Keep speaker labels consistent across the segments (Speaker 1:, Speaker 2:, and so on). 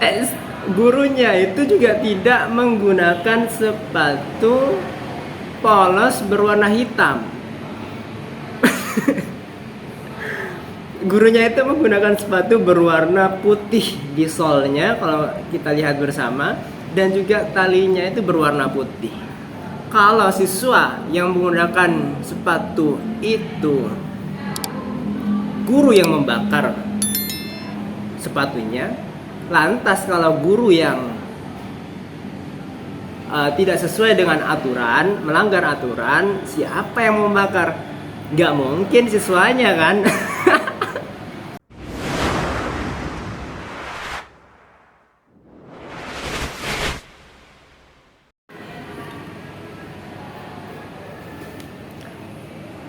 Speaker 1: Eh, Gurunya itu juga tidak menggunakan sepatu polos berwarna hitam. Gurunya itu menggunakan sepatu berwarna putih di solnya kalau kita lihat bersama, dan juga talinya itu berwarna putih. Kalau siswa yang menggunakan sepatu itu guru yang membakar sepatunya, lantas kalau guru yang tidak sesuai dengan aturan, melanggar aturan, siapa yang membakar? Gak mungkin siswanya kan?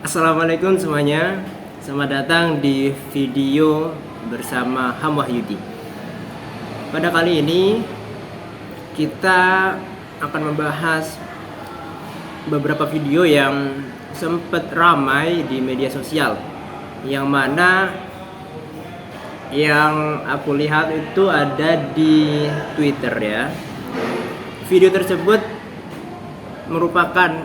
Speaker 1: Assalamualaikum semuanya, selamat datang di video bersama Ham Wahyudi. Pada kali ini kita akan membahas beberapa video yang sempat ramai di media sosial, yang mana yang aku lihat itu ada di Twitter ya. Video tersebut merupakan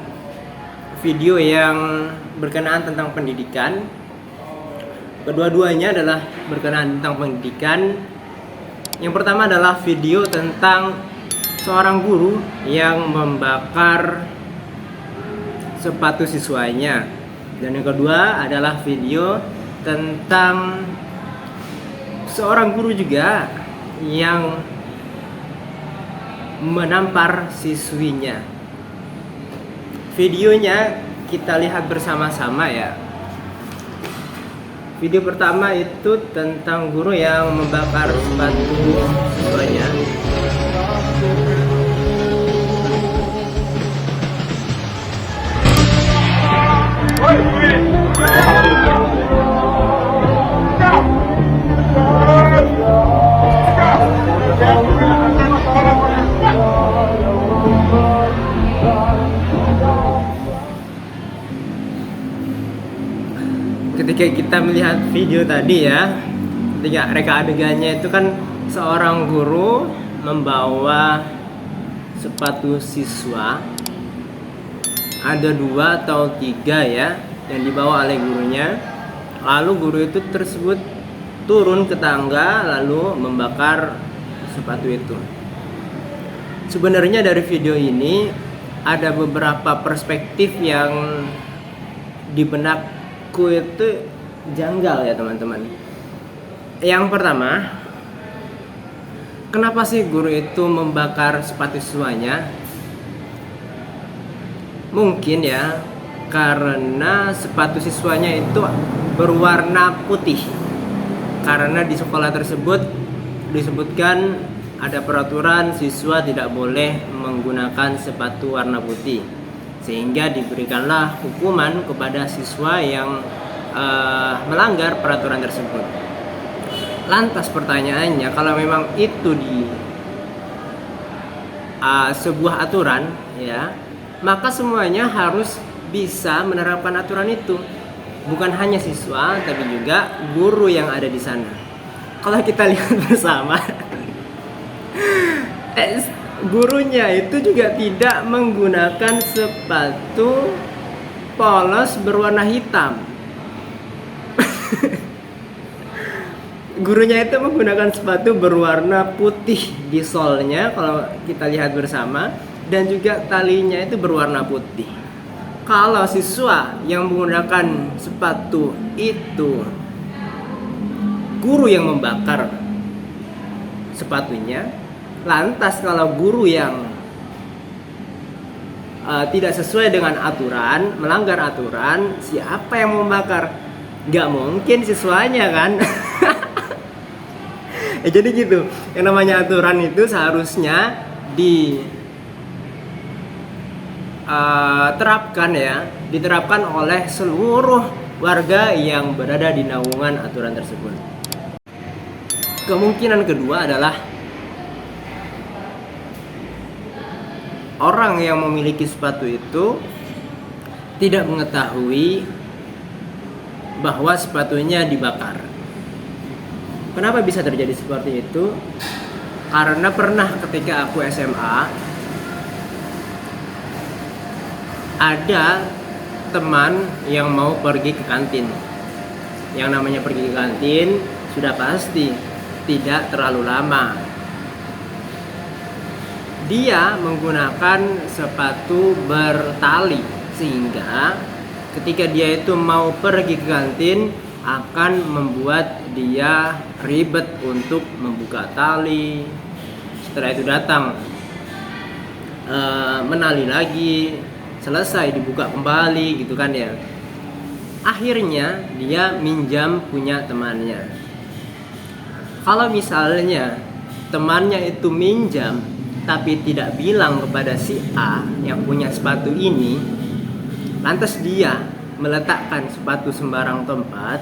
Speaker 1: video yang berkenaan tentang pendidikan. Kedua-duanya adalah berkenaan tentang pendidikan. Yang pertama adalah video tentang seorang guru yang membakar sepatu siswanya. Dan yang kedua adalah video tentang seorang guru juga yang menampar siswinya. Videonya kita lihat bersama-sama ya. Video pertama itu tentang guru yang membakar sepatu siswanya. Ketika kita melihat video tadi ya, ketika reka adegannya itu kan seorang guru membawa sepatu siswa, ada 2 atau 3 ya yang dibawa oleh gurunya. Lalu guru itu tersebut turun ke tangga lalu membakar sepatu itu. Sebenarnya dari video ini ada beberapa perspektif yang di benakku itu janggal ya teman-teman. Yang pertama, kenapa sih guru itu membakar sepatu siswanya? Mungkin ya karena sepatu siswanya itu berwarna putih. Karena di sekolah tersebut disebutkan ada peraturan siswa tidak boleh menggunakan sepatu warna putih, sehingga diberikanlah hukuman kepada siswa yang melanggar peraturan tersebut. Lantas pertanyaannya, kalau memang itu di sebuah aturan ya, maka semuanya harus bisa menerapkan aturan itu, bukan hanya siswa tapi juga guru yang ada di sana. Kalau kita lihat bersama, gurunya itu juga tidak menggunakan sepatu polos berwarna hitam. Gurunya itu menggunakan sepatu berwarna putih di solnya kalau kita lihat bersama, dan juga talinya itu berwarna putih. Kalau siswa yang menggunakan sepatu itu guru yang membakar sepatunya, lantas kalau guru yang tidak sesuai dengan aturan, melanggar aturan, siapa yang membakar? Gak mungkin siswanya kan? Jadi gitu, yang namanya aturan itu seharusnya diterapkan oleh seluruh warga yang berada di naungan aturan tersebut. Kemungkinan kedua adalah orang yang memiliki sepatu itu tidak mengetahui bahwa sepatunya dibakar. Kenapa bisa terjadi seperti itu? Karena pernah ketika aku SMA ada teman yang mau pergi ke kantin. Yang namanya pergi ke kantin sudah pasti tidak terlalu lama. Dia menggunakan sepatu bertali sehingga ketika dia itu mau pergi ke kantin akan membuat dia ribet untuk membuka tali. Setelah itu datang menali lagi, selesai dibuka kembali gitu kan ya. Akhirnya dia minjam punya temannya. Kalau misalnya temannya itu minjam tapi tidak bilang kepada si A yang punya sepatu ini, lantas dia meletakkan sepatu sembarang tempat,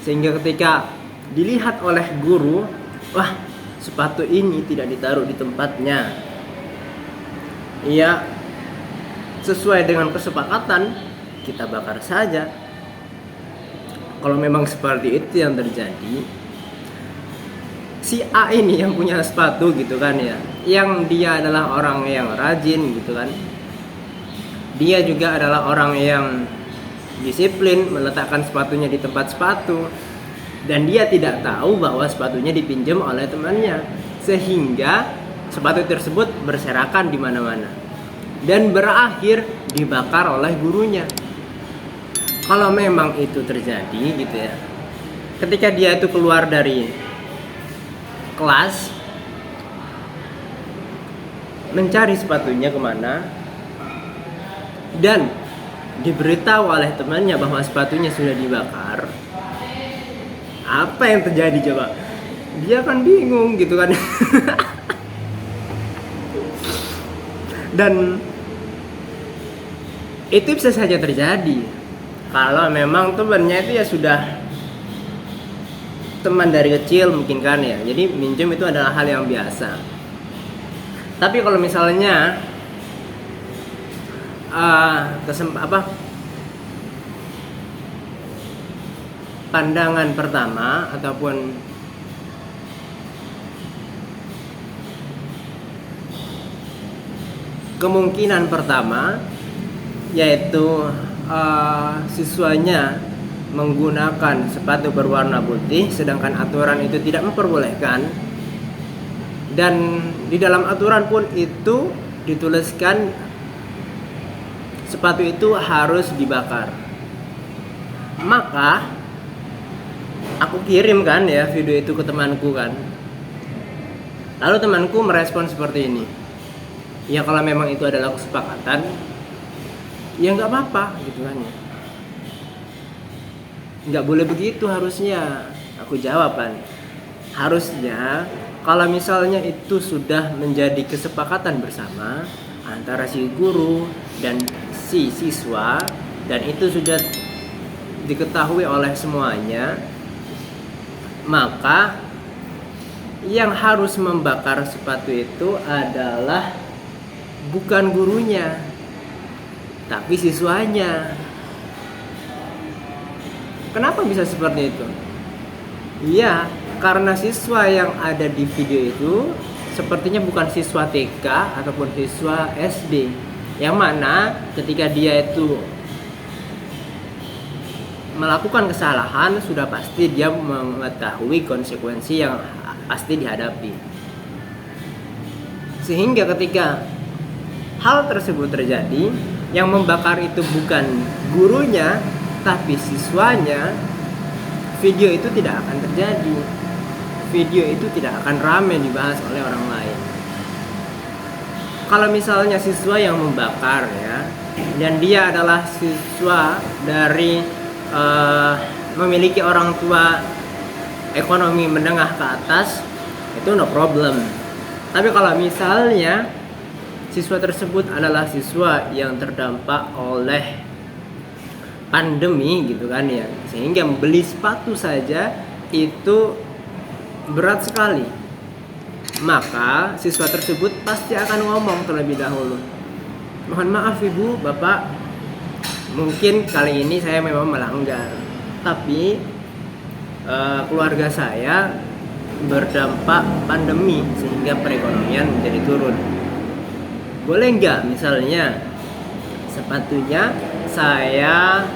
Speaker 1: sehingga ketika dilihat oleh guru, wah, sepatu ini tidak ditaruh di tempatnya. Ia sesuai dengan kesepakatan, kita bakar saja. Kalau memang seperti itu yang terjadi, si A ini yang punya sepatu gitu kan ya, yang dia adalah orang yang rajin gitu kan, dia juga adalah orang yang disiplin meletakkan sepatunya di tempat sepatu, dan dia tidak tahu bahwa sepatunya dipinjam oleh temannya, sehingga sepatu tersebut berserakan di mana-mana dan berakhir dibakar oleh gurunya. Kalau memang itu terjadi gitu ya, ketika dia itu keluar dari kelas mencari sepatunya kemana dan diberitahu oleh temannya bahwa sepatunya sudah dibakar, apa yang terjadi coba? Dia kan bingung gitu kan. Dan itu bisa saja terjadi kalau memang temannya itu ya sudah teman dari kecil mungkin kan ya, jadi minjem itu adalah hal yang biasa. Tapi kalau misalnya pandangan pertama ataupun kemungkinan pertama, yaitu siswanya menggunakan sepatu berwarna putih sedangkan aturan itu tidak memperbolehkan, dan di dalam aturan pun itu dituliskan sepatu itu harus dibakar. Maka aku kirim kan ya video itu ke temanku kan, lalu temanku merespon seperti ini, ya kalau memang itu adalah kesepakatan ya nggak apa-apa gitu kan ya, nggak boleh begitu harusnya. Aku jawab kan, harusnya kalau misalnya itu sudah menjadi kesepakatan bersama antara si guru dan si siswa, dan itu sudah diketahui oleh semuanya, maka yang harus membakar sepatu itu adalah bukan gurunya, tapi siswanya. Kenapa bisa seperti itu? Iya, karena siswa yang ada di video itu sepertinya bukan siswa TK ataupun siswa SD, yang mana ketika dia itu melakukan kesalahan sudah pasti dia mengetahui konsekuensi yang pasti dihadapi. Sehingga ketika hal tersebut terjadi, yang membakar itu bukan gurunya tapi siswanya, video itu tidak akan terjadi. Video itu tidak akan ramai dibahas oleh orang lain. Kalau misalnya siswa yang membakar ya, dan dia adalah siswa dari memiliki orang tua ekonomi menengah ke atas, itu no problem. Tapi kalau misalnya siswa tersebut adalah siswa yang terdampak oleh pandemi gitu kan ya, sehingga membeli sepatu saja itu berat sekali, maka siswa tersebut pasti akan ngomong terlebih dahulu, mohon maaf ibu, bapak, mungkin kali ini saya memang melanggar, tapi keluarga saya berdampak pandemi sehingga perekonomian menjadi turun. Boleh nggak misalnya sepatunya saya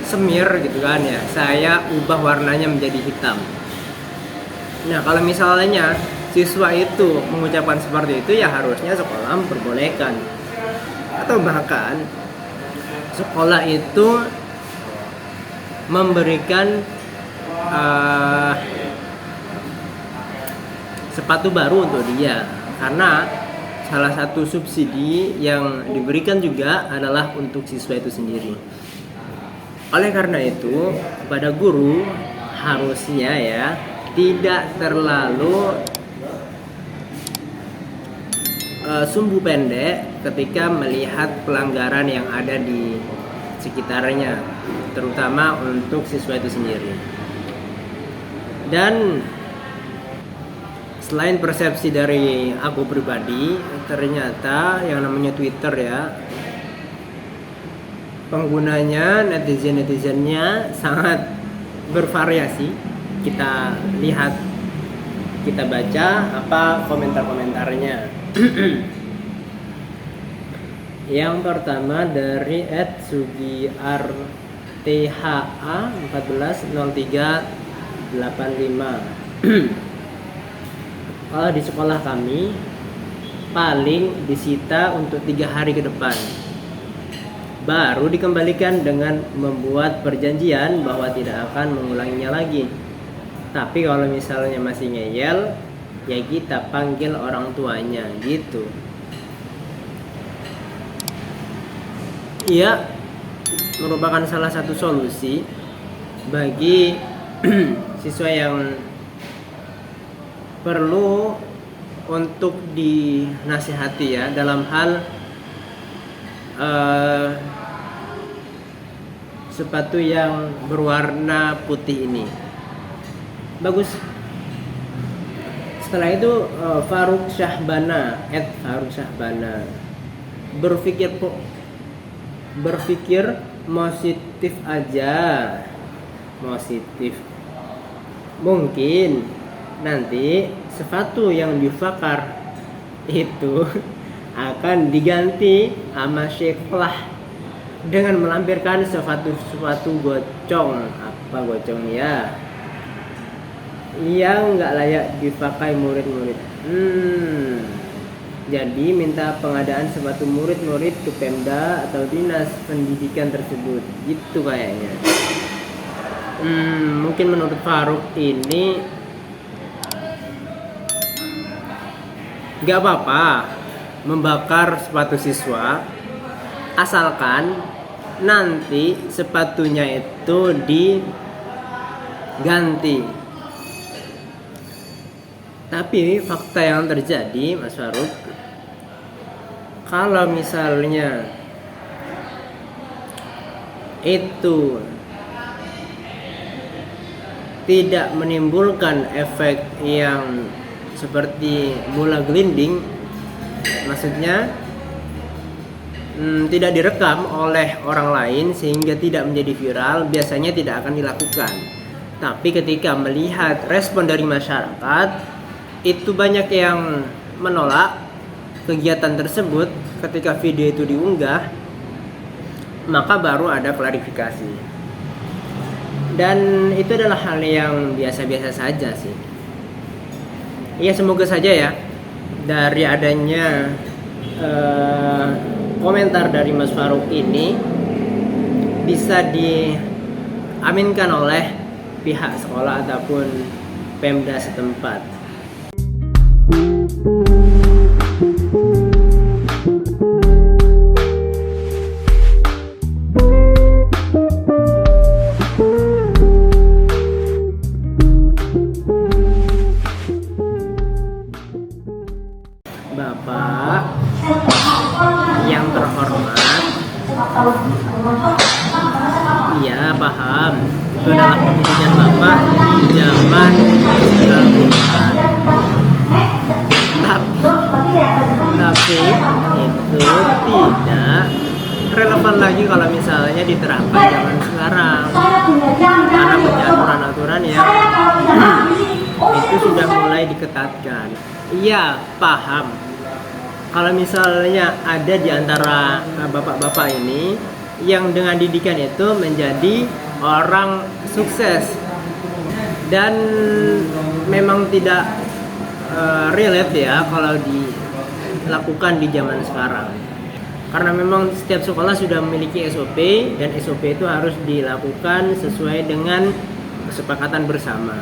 Speaker 1: semir gitu kan ya, saya ubah warnanya menjadi hitam. Nah kalau misalnya siswa itu mengucapkan seperti itu, ya harusnya sekolah memperbolehkan, atau bahkan sekolah itu memberikan sepatu baru untuk dia, karena salah satu subsidi yang diberikan juga adalah untuk siswa itu sendiri. Oleh karena itu, kepada guru harusnya ya tidak terlalu sumbu pendek ketika melihat pelanggaran yang ada di sekitarnya, terutama untuk siswa itu sendiri. Dan selain persepsi dari aku pribadi, ternyata yang namanya Twitter ya, penggunanya, netizennya sangat bervariasi. Kita lihat, kita baca apa komentar-komentarnya. Yang pertama dari @sugiartha140385. Kalau di sekolah kami paling disita untuk 3 hari ke depan, baru dikembalikan dengan membuat perjanjian bahwa tidak akan mengulanginya lagi. Tapi kalau misalnya masih ngeyel, ya kita panggil orang tuanya gitu. Iya, merupakan salah satu solusi bagi siswa yang perlu untuk dinasihati ya, dalam hal sepatu yang berwarna putih ini. Bagus. Setelah itu Faruk Syahbana berpikir positif aja. Mungkin nanti sepatu yang dibakar itu akan diganti sama sekolah dengan melampirkan sepatu gocong. Apa gocong ya? Yang nggak layak dipakai murid-murid. Jadi minta pengadaan sepatu murid-murid ke Pemda atau dinas pendidikan tersebut, gitu kayaknya. Mungkin menurut Faruk ini nggak apa-apa membakar sepatu siswa, asalkan nanti sepatunya itu diganti. Tapi fakta yang terjadi, Mas Faruk, kalau misalnya itu tidak menimbulkan efek yang seperti bola gelinding, maksudnya tidak direkam oleh orang lain sehingga tidak menjadi viral, biasanya tidak akan dilakukan. Tapi ketika melihat respon dari masyarakat, itu banyak yang menolak kegiatan tersebut. Ketika video itu diunggah, maka baru ada klarifikasi. Dan itu adalah hal yang biasa-biasa saja sih. Ya semoga saja ya, dari adanya komentar dari Mas Faruk ini bisa diaminkan oleh pihak sekolah ataupun Pemda setempat. Bapak yang terhormat, iya paham, itu adalah keputusan Bapak di zaman tapi itu tidak relevan lagi kalau misalnya diterapkan zaman sekarang, karena banyak aturan-aturan yang mulai diketatkan. Iya, paham. Kalau misalnya ada di antara bapak-bapak ini yang dengan didikan itu menjadi orang sukses dan memang tidak relate ya kalau dilakukan di zaman sekarang. Karena memang setiap sekolah sudah memiliki SOP dan SOP itu harus dilakukan sesuai dengan kesepakatan bersama.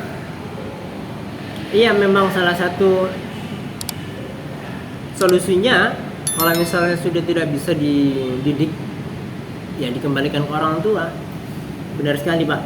Speaker 1: Iya, memang salah satu solusinya kalau misalnya sudah tidak bisa dididik, ya dikembalikan ke orang tua. Benar sekali, Pak.